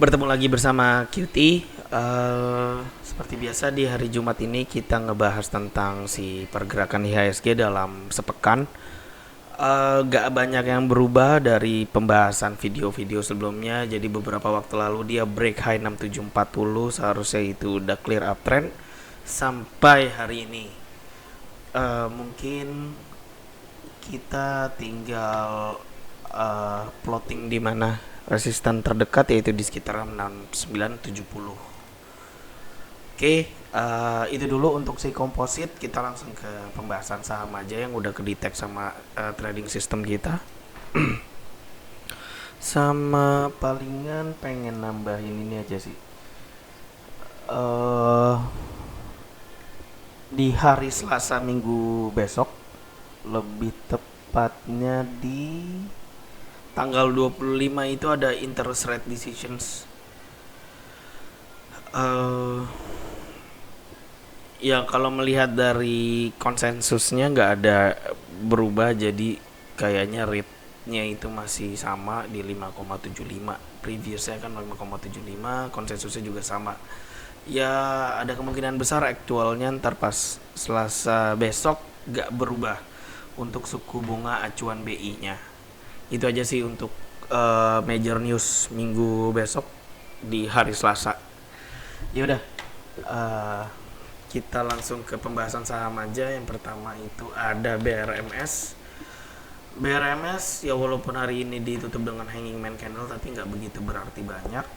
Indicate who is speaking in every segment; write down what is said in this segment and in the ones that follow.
Speaker 1: Bertemu lagi bersama QT. Seperti biasa di hari Jumat ini kita ngebahas tentang si pergerakan IHSG dalam sepekan. Gak banyak yang berubah dari pembahasan video-video sebelumnya. Jadi beberapa waktu lalu dia break high 6740, seharusnya itu udah clear uptrend sampai hari ini. Mungkin kita tinggal plotting di mana resisten terdekat, yaitu di sekitar 6970. Oke, itu dulu untuk si komposit. Kita langsung ke pembahasan saham aja yang udah kedetek sama trading system kita. Sama palingan pengen nambahin ini aja sih. Di hari Selasa minggu besok, lebih tepatnya di tanggal 25 itu ada interest rate decisions. Ya kalau melihat dari konsensusnya nggak ada berubah, jadi kayaknya rate-nya itu masih sama di 5,75. Previousnya kan 5,75, konsensusnya juga sama. Ya ada kemungkinan besar aktualnya ntar pas Selasa besok nggak berubah untuk suku bunga acuan BI-nya. Itu aja sih untuk major news minggu besok di hari Selasa. Ya udah, kita langsung ke pembahasan saham aja. Yang pertama itu ada BRMS. BRMS ya walaupun hari ini ditutup dengan hanging man candle, tapi nggak begitu berarti banyak.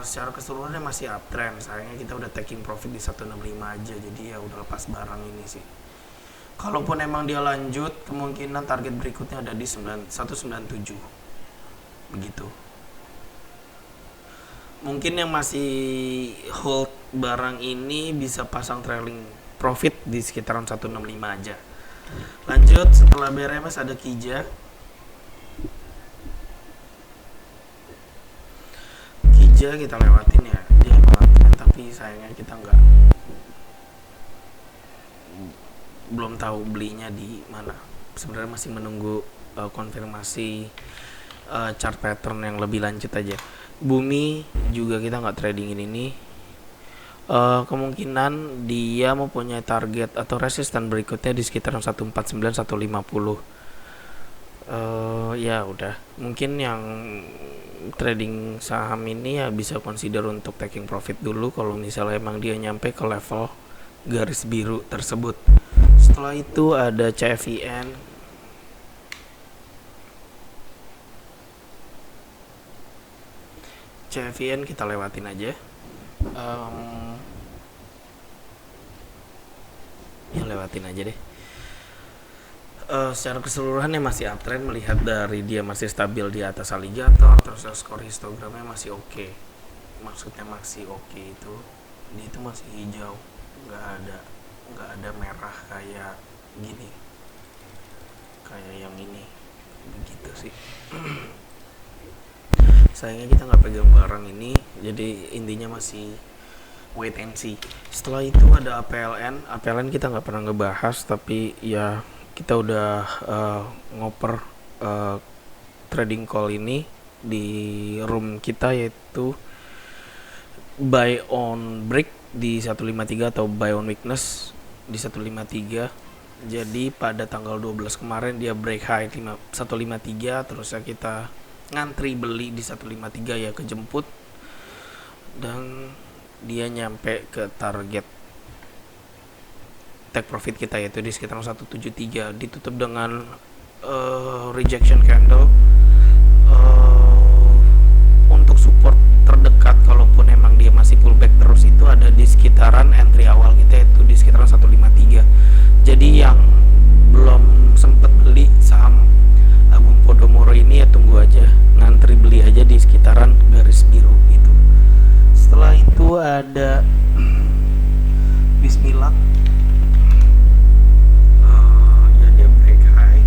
Speaker 1: Secara keseluruhannya masih uptrend. Sayangnya kita udah taking profit di 165 aja, jadi ya udah lepas barang ini sih. Kalaupun emang dia lanjut, kemungkinan target berikutnya ada di 197. Begitu. Mungkin yang masih hold barang ini bisa pasang trailing profit di sekitaran 165 aja. Lanjut, setelah BRMS ada Kija. Kija kita lewatin ya. Dia lewatin, tapi sayangnya kita belum tahu belinya di mana. Sebenarnya masih menunggu konfirmasi chart pattern yang lebih lanjut aja. Bumi juga kita nggak tradingin ini. Kemungkinan dia mempunyai target atau resisten berikutnya di sekitaran 149 150. Ya udah, mungkin yang trading saham ini ya bisa consider untuk taking profit dulu kalau misalnya emang dia nyampe ke level garis biru tersebut. Setelah itu ada CFIN. CFIN kita lewatin aja. Ya lewatin aja deh. Secara keseluruhannya masih uptrend, melihat dari dia masih stabil di atas aligator, terus skor histogramnya masih oke. Maksudnya masih oke itu dia itu masih hijau, nggak ada merah kayak gini, kayak yang ini, begitu sih. Sayangnya kita nggak pegang barang ini, jadi intinya masih wait and see. Setelah itu ada APLN kita nggak pernah ngebahas, tapi ya kita udah ngoper trading call ini di room kita, yaitu buy on break di 153 atau buy on weakness di 153. Jadi pada tanggal 12 kemarin dia break high 153, terus ya kita ngantri beli di 153 ya, kejemput dan dia nyampe ke target take profit kita, yaitu di sekitar 173. Ditutup dengan rejection candle. Untuk support terdekat kalaupun emang dia masih pullback terus itu ada di sekitaran entry awal kita, yaitu di sekitaran 153. Jadi yang belum sempat beli saham Agung Podomoro ini ya tunggu aja, ngantri beli aja di sekitaran garis biru itu. Setelah itu ada Bismillah. Ya dia break high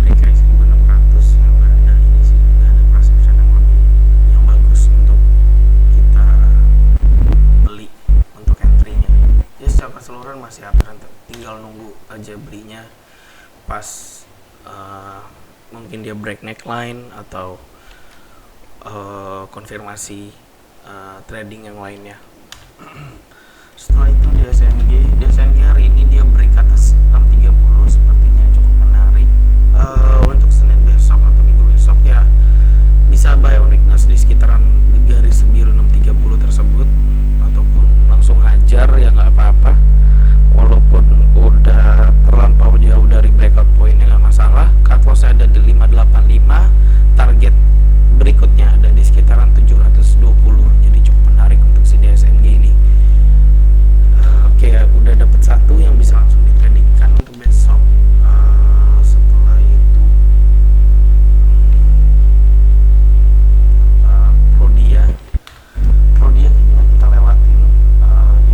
Speaker 1: 1600. Nggak ada ini sih, nggak ada perception yang bagus untuk kita beli untuk entry-nya. Ya secara keseluruhan masih uptrend, tinggal nunggu aja belinya pas mungkin dia break neckline atau konfirmasi trading yang lainnya. Setelah itu DSNG hari ini dia break atas 630, sepertinya cukup menarik. Untuk Senin besok atau Minggu besok ya bisa buy on weakness di sekitaran garis biru 630 tersebut, ataupun langsung hajar ya nggak apa-apa. Walaupun udah terlampau jauh dari breakout pointnya nggak masalah. Cut loss ada di 585, target berikutnya ada di sekitaran 720. Jadi cukup menarik untuk si DSNG ini. Oke, udah dapet satu yang bisa langsung ditradingkan untuk besok. Setelah itu Prodia kayaknya kita lewatin.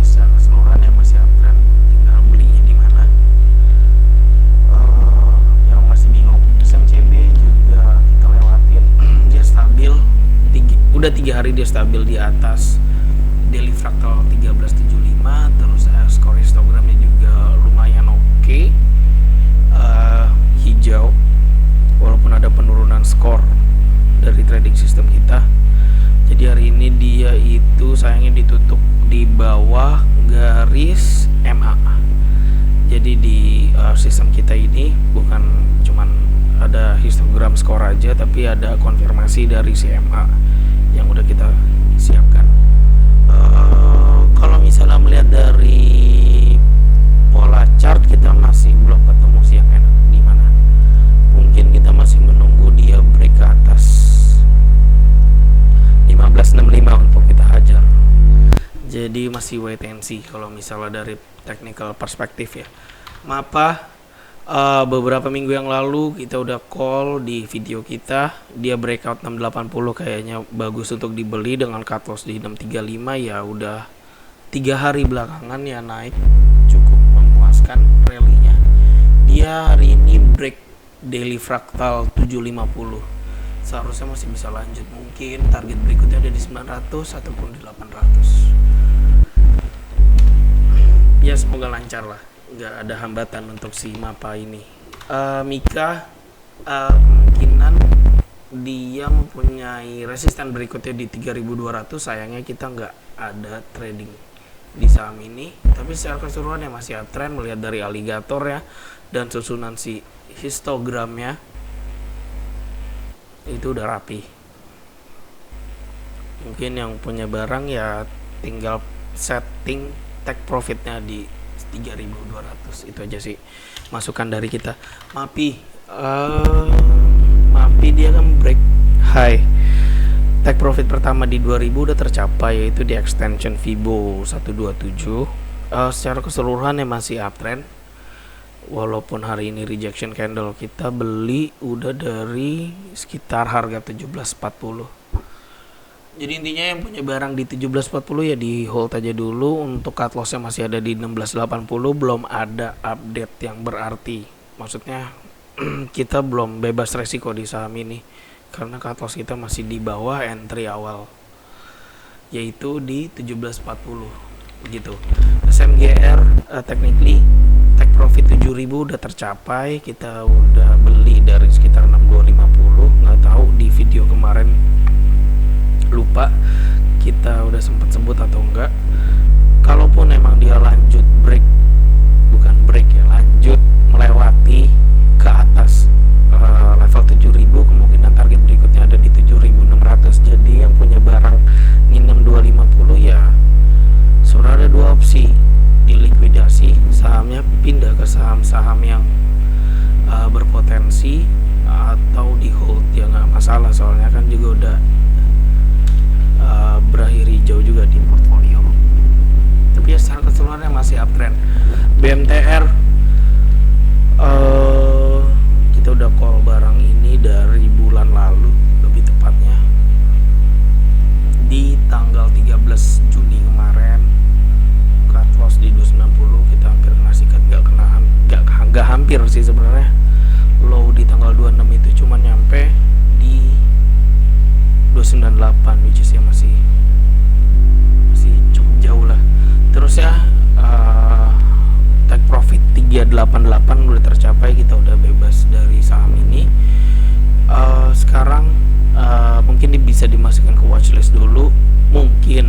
Speaker 1: Ya secara keseluruhan yang masih uptrend, tinggal belinya di mana. Yang masih bingung, SMCB juga kita lewatin. Dia stabil, udah 3 hari dia stabil di atas daily fractal 1375. Terus skor histogramnya juga lumayan oke. Hijau, walaupun ada penurunan skor dari trading system kita. Jadi hari ini dia itu sayangnya ditutup di bawah garis MA. Jadi di sistem kita ini bukan cuman ada histogram skor aja, tapi ada konfirmasi dari CMA yang udah kita siapkan. Kalau misalnya melihat dari pola chart, kita masih belum ketemu sih yang enak di mana. Mungkin kita masih menunggu dia break ke atas 1565 untuk kita hajar. Jadi masih wait and see kalau misalnya dari technical perspektif ya. Beberapa minggu yang lalu kita udah call di video kita, dia breakout 680 kayaknya bagus untuk dibeli dengan cut loss di 635. Ya udah 3 hari belakangan ya naik cukup memuaskan rally-nya. Dia hari ini break daily fractal 750. Seharusnya masih bisa lanjut, mungkin target berikutnya ada di 900 ataupun di 800. Ya semoga lancar lah, nggak ada hambatan untuk si MAPA ini. Mika kemungkinan dia mempunyai resisten berikutnya di 3200. Sayangnya kita nggak ada trading di saham ini, tapi secara keseluruhan ya masih uptrend melihat dari aligator ya, dan susunan si histogramnya itu udah rapi. Mungkin yang punya barang ya tinggal setting take profitnya di 3200. Itu aja sih masukan dari kita. Mapi dia kan break high, take profit pertama di 2000 udah tercapai, yaitu di extension Fibo 127. Secara keseluruhan ya masih uptrend. Walaupun hari ini rejection candle, kita beli udah dari sekitar harga 1740. Jadi intinya yang punya barang di 1740 ya di hold aja dulu. Untuk cut lossnya masih ada di 1680. Belum ada update yang berarti. Maksudnya kita belum bebas resiko di saham ini, karena cut loss kita masih di bawah entry awal, yaitu di 1740 gitu. SMGR technically take profit 7000 udah tercapai. Kita udah beli dari sekitar 6250. Nggak tahu di video kemarin, lupa kita udah sempat sebut atau enggak. Kalaupun emang dia lanjut lanjut melewati ke atas level 7000, kemungkinan target berikutnya ada di 7600. Jadi yang punya barang di 6250 ya sudah ada 2 opsi: dilikuidasi sahamnya, pindah ke saham-saham yang berpotensi, atau di hold ya nggak masalah, soalnya kan juga udah berakhir hijau juga di portfolio. Tapi ya secara keseluruhannya masih uptrend. BMTR kita udah call barang ini dari bulan lalu, lebih tepatnya di tanggal 13 Juni kemarin. Cut loss di 290, kita hampir kena sikat, gak hampir sih sebenarnya. Low di tanggal 26 itu cuma nyampe di 298, which is ya masih cukup jauh lah. Terus ya take profit 388 udah tercapai, kita udah bebas dari saham ini. Sekarang mungkin bisa dimasukkan ke watchlist dulu. Mungkin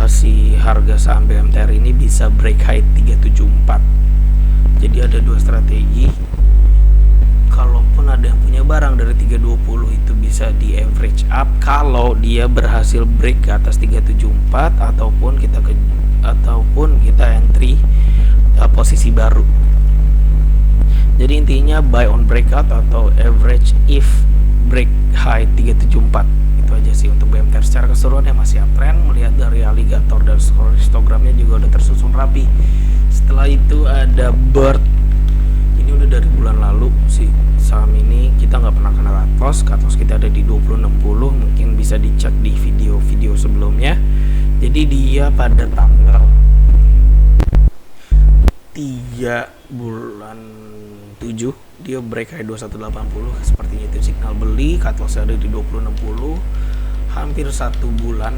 Speaker 1: si harga saham BMTR ini bisa break high 374. Jadi ada dua strategi. Kalaupun ada yang punya barang dari 320 itu bisa di average up kalau dia berhasil break ke atas 374 ataupun kita entry posisi baru. Jadi intinya buy on breakout atau average if break high 374. Itu aja sih untuk BMTR. Secara keseluruhan ya masih uptrend, melihat dari alligator dan histogramnya juga udah tersusun rapi. Setelah itu ada Bird. Ini udah dari bulan lalu sih saham ini kita nggak pernah kena cut loss kita ada di 2060, mungkin bisa dicek di video-video sebelumnya. Jadi dia pada tanggal 3 bulan 7 dia break high 2180, sepertinya itu signal beli. Cut loss ada di 2060, hampir 1 bulan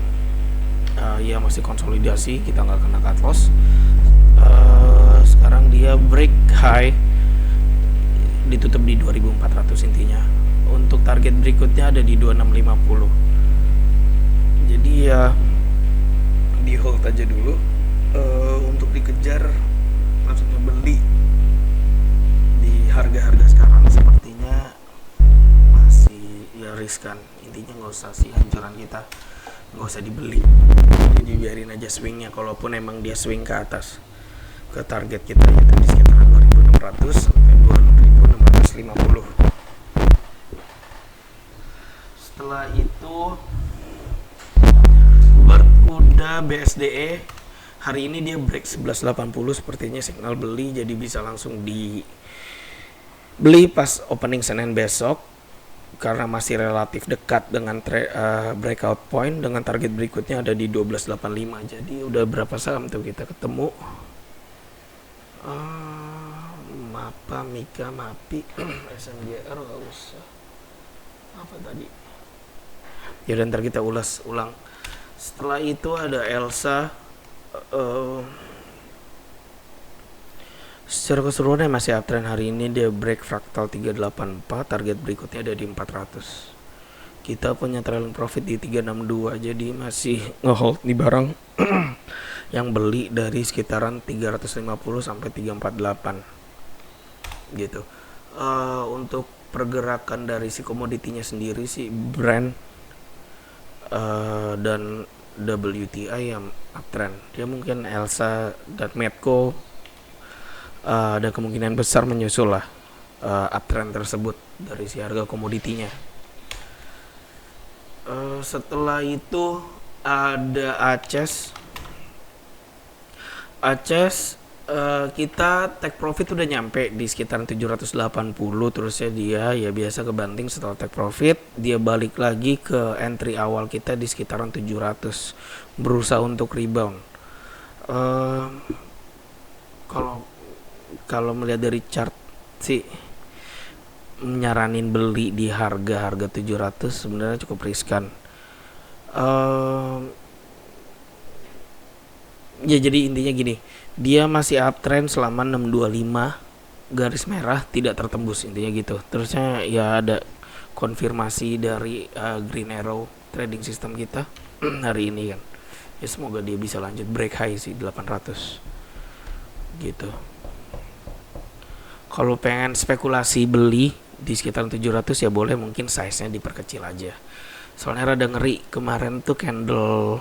Speaker 1: ya masih konsolidasi, kita nggak kena cut loss. Sekarang dia break high ditutup di 2400 intinya. Untuk target berikutnya ada di 2650. Jadi ya di hold aja dulu. Untuk dikejar maksudnya beli di harga-harga sekarang sepertinya masih ya riskan. Intinya nggak usah sih hancuran kita, nggak usah dibeli, jadi biarin aja swingnya. Kalaupun emang dia swing ke atas ke target kita itu di sekitar 2600 sampai 2650. Setelah itu Bermuda BSDE hari ini dia break 1180, sepertinya signal beli, jadi bisa langsung dibeli pas opening Senin besok karena masih relatif dekat dengan breakout point. Dengan target berikutnya ada di 1285. Jadi udah berapa saham tuh kita ketemu? Mapa, Mika, Mapi, SMGR nggak usah. Apa tadi? Ya dan ntar kita ulang. Setelah itu ada Elsa. Secara keseluruhannya masih uptrend hari ini, dia break fractal 384, target berikutnya ada di 400. Kita punya trailing profit di 362, jadi masih ngehold di barang yang beli dari sekitaran 350 sampai 348 gitu. Untuk pergerakan dari si komoditinya sendiri sih Brent dan WTI yang uptrend. Dia mungkin Elsa dan Medco ada kemungkinan besar menyusul lah uptrend tersebut dari si harga komoditinya. Setelah itu ada Aces. Kita take profit udah nyampe di sekitar 780, terusnya dia ya biasa kebanting. Setelah take profit dia balik lagi ke entry awal kita di sekitaran 700, berusaha untuk rebound. Kalau melihat dari chart sih nyaranin beli di harga 700 sebenarnya cukup riskan. Ya jadi intinya gini, dia masih uptrend selama 625 garis merah tidak tertembus, intinya gitu. Terusnya ya ada konfirmasi dari Green Arrow trading system kita hari ini kan. Ya semoga dia bisa lanjut break high sih 800 gitu. Kalau pengen spekulasi beli di sekitar 700 ya boleh, mungkin size-nya diperkecil aja. Soalnya rada ngeri kemarin tuh candle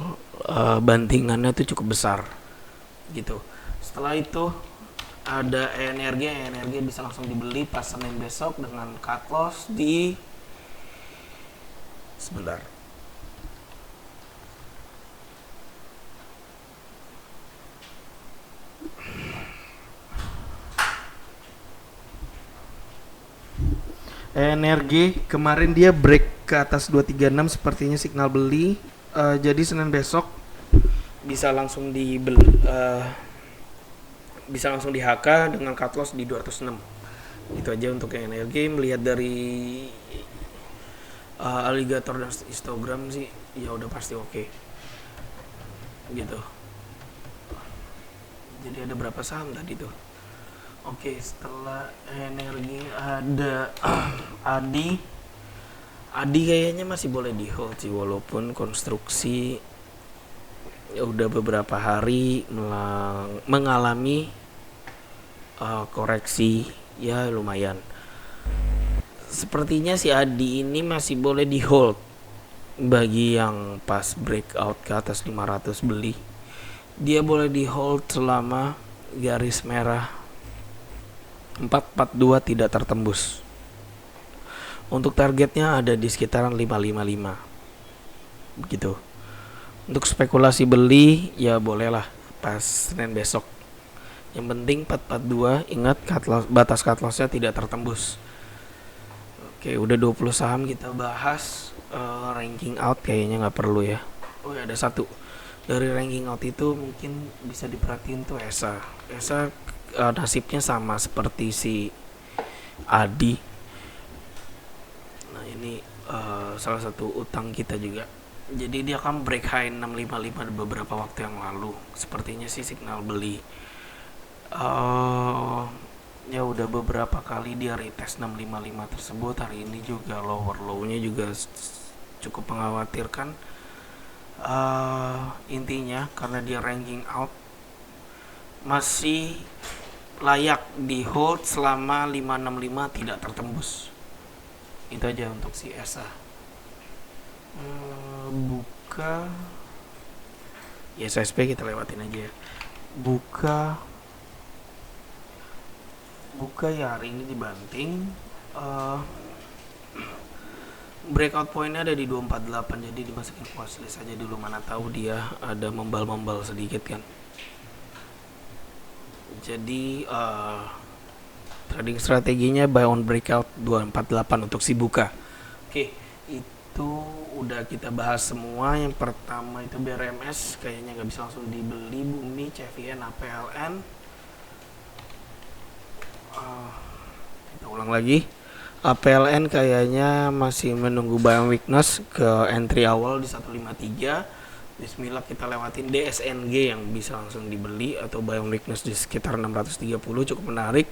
Speaker 1: bantingannya tuh cukup besar gitu. Setelah itu ada energi bisa langsung dibeli pas Senin besok dengan cut loss di sebentar. Energi kemarin dia break ke atas 236, sepertinya signal beli. Jadi Senin besok bisa langsung bisa langsung di HK dengan cut loss di 206. Itu aja untuk energi. Melihat dari alligator dan histogram sih ya udah pasti oke. Gitu. Jadi ada berapa saham tadi tuh? Oke, setelah energi ada Adi kayaknya masih boleh di hold sih, walaupun konstruksi ya udah beberapa hari mengalami koreksi ya lumayan. Sepertinya si Adi ini masih boleh di hold bagi yang pas breakout ke atas 500 beli. Dia boleh di hold selama garis merah 442 tidak tertembus. Untuk targetnya ada di sekitaran 555 begitu. Untuk spekulasi beli ya bolehlah pas Senin besok. Yang penting 442 ingat batas cut loss-nya tidak tertembus. Oke, udah 20 saham kita bahas. Ranking out kayaknya nggak perlu ya. Oh ya, ada satu dari ranking out itu mungkin bisa diperhatiin tuh ESA nasibnya sama seperti si Adi. Nah ini salah satu utang kita juga. Jadi dia kan break high 655 beberapa waktu yang lalu. Sepertinya sih signal beli. Ya udah beberapa kali dia retest 655 tersebut. Hari ini juga lower low-nya juga cukup mengkhawatirkan. Intinya karena dia ranking out, masih layak di hold selama 565 tidak tertembus. Itu aja untuk si ESA. Buka SSP kita lewatin aja ya. Buka ya hari ini dibanting. Breakout pointnya ada di 248, jadi dimasukin watchlist aja dulu, mana tahu dia ada membal sedikit kan. Jadi trading strateginya buy on breakout 248 untuk si Buka. Oke, itu udah kita bahas semua. Yang pertama itu BRMS, kayaknya nggak bisa langsung dibeli. Bumi, CVN, APLN. Kita ulang lagi. APLN kayaknya masih menunggu buying weakness ke entry awal di 153. Bismillah kita lewatin DSNG yang bisa langsung dibeli, atau buying weakness di sekitar 630 cukup menarik.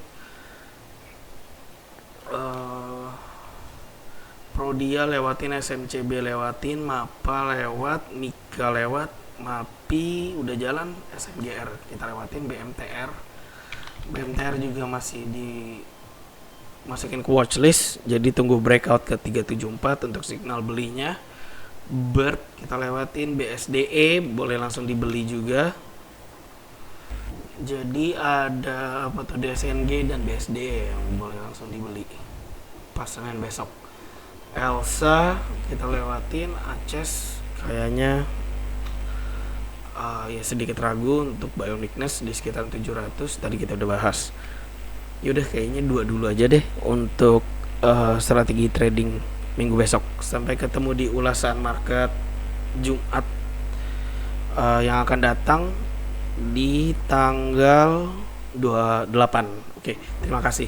Speaker 1: Prodia lewatin, SMCB lewatin, Mapa lewat, Mika lewat, Mapi udah jalan, SMGR kita lewatin, BMTR juga masih masukin ke watchlist, jadi tunggu breakout ke 374 untuk signal belinya. BERT kita lewatin, BSDE boleh langsung dibeli juga. Jadi ada apa tuh, DSNG dan BSDE yang boleh langsung dibeli pas Senin besok. Elsa kita lewatin, Aces kayaknya ya sedikit ragu untuk Bionicness di sekitar 700, tadi kita udah bahas. Yaudah kayaknya dulu aja deh untuk strategi trading minggu besok. Sampai ketemu di ulasan market Jumat yang akan datang di tanggal 28. Oke, terima kasih.